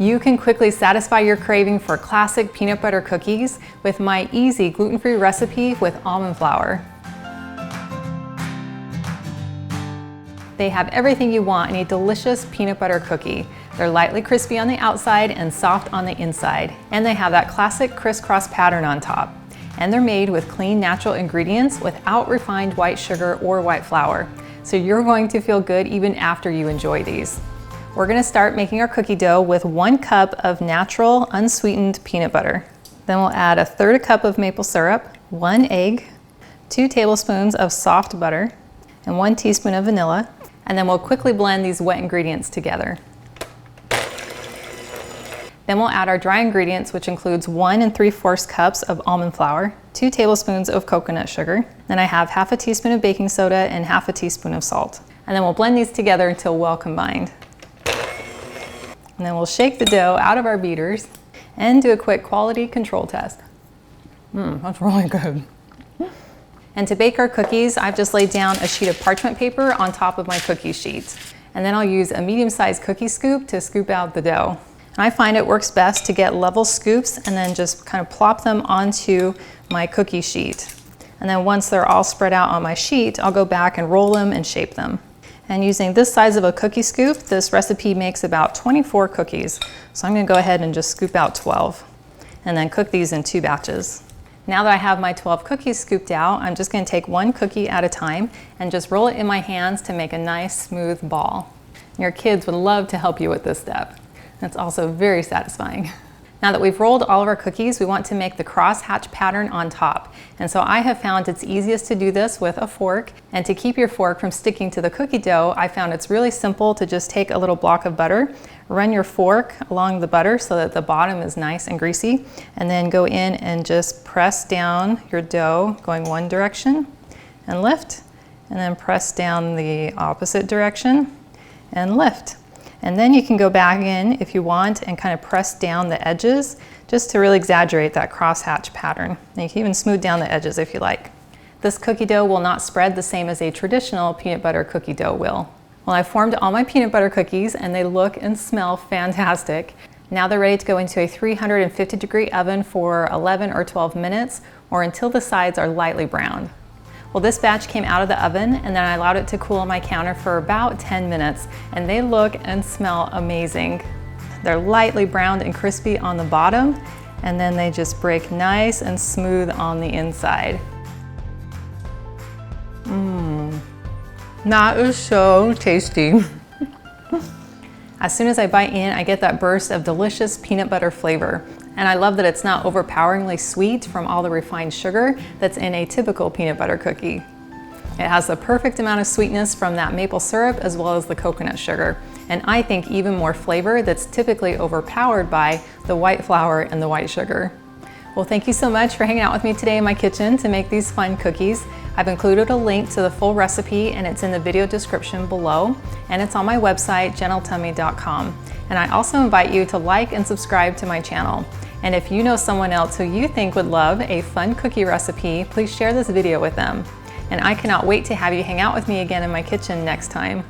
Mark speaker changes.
Speaker 1: You can quickly satisfy your craving for classic peanut butter cookies with my easy gluten-free recipe with almond flour. They have everything you want in a delicious peanut butter cookie. They're lightly crispy on the outside and soft on the inside. And they have that classic crisscross pattern on top. And they're made with clean, natural ingredients without refined white sugar or white flour. So you're going to feel good even after you enjoy these. We're gonna start making our cookie dough with 1 cup of natural, unsweetened peanut butter. Then we'll add 1/3 cup of maple syrup, 1 egg, 2 tablespoons of soft butter, and 1 teaspoon of vanilla. And then we'll quickly blend these wet ingredients together. Then we'll add our dry ingredients, which includes 1 3/4 cups of almond flour, 2 tablespoons of coconut sugar. Then I have 1/2 teaspoon of baking soda and 1/2 teaspoon of salt. And then we'll blend these together until well combined. And then we'll shake the dough out of our beaters and do a quick quality control test. That's really good. And to bake our cookies, I've just laid down a sheet of parchment paper on top of my cookie sheet. And then I'll use a medium-sized cookie scoop to scoop out the dough. And I find it works best to get level scoops and then just kind of plop them onto my cookie sheet. And then once they're all spread out on my sheet, I'll go back and roll them and shape them. And using this size of a cookie scoop, this recipe makes about 24 cookies. So I'm gonna go ahead and just scoop out 12 and then cook these in 2 batches. Now that I have my 12 cookies scooped out, I'm just gonna take 1 cookie at a time and just roll it in my hands to make a nice smooth ball. Your kids would love to help you with this step. It's also very satisfying. Now that we've rolled all of our cookies, we want to make the crosshatch pattern on top. And so I have found it's easiest to do this with a fork. And to keep your fork from sticking to the cookie dough, I found it's really simple to just take a little block of butter, run your fork along the butter so that the bottom is nice and greasy, and then go in and just press down your dough going one direction and lift, and then press down the opposite direction and lift. And then you can go back in if you want and kind of press down the edges just to really exaggerate that crosshatch pattern. And you can even smooth down the edges if you like. This cookie dough will not spread the same as a traditional peanut butter cookie dough will. Well, I've formed all my peanut butter cookies and they look and smell fantastic. Now they're ready to go into a 350-degree oven for 11 or 12 minutes or until the sides are lightly browned. Well, this batch came out of the oven and then I allowed it to cool on my counter for about 10 minutes and they look and smell amazing. They're lightly browned and crispy on the bottom and then they just break nice and smooth on the inside. That is so tasty. As soon as I bite in, I get that burst of delicious peanut butter flavor. And I love that it's not overpoweringly sweet from all the refined sugar that's in a typical peanut butter cookie. It has the perfect amount of sweetness from that maple syrup as well as the coconut sugar. And I think even more flavor that's typically overpowered by the white flour and the white sugar. Well, thank you so much for hanging out with me today in my kitchen to make these fun cookies. I've included a link to the full recipe and it's in the video description below. And it's on my website, gentletummy.com. And I also invite you to like and subscribe to my channel. And if you know someone else who you think would love a fun cookie recipe, please share this video with them. And I cannot wait to have you hang out with me again in my kitchen next time.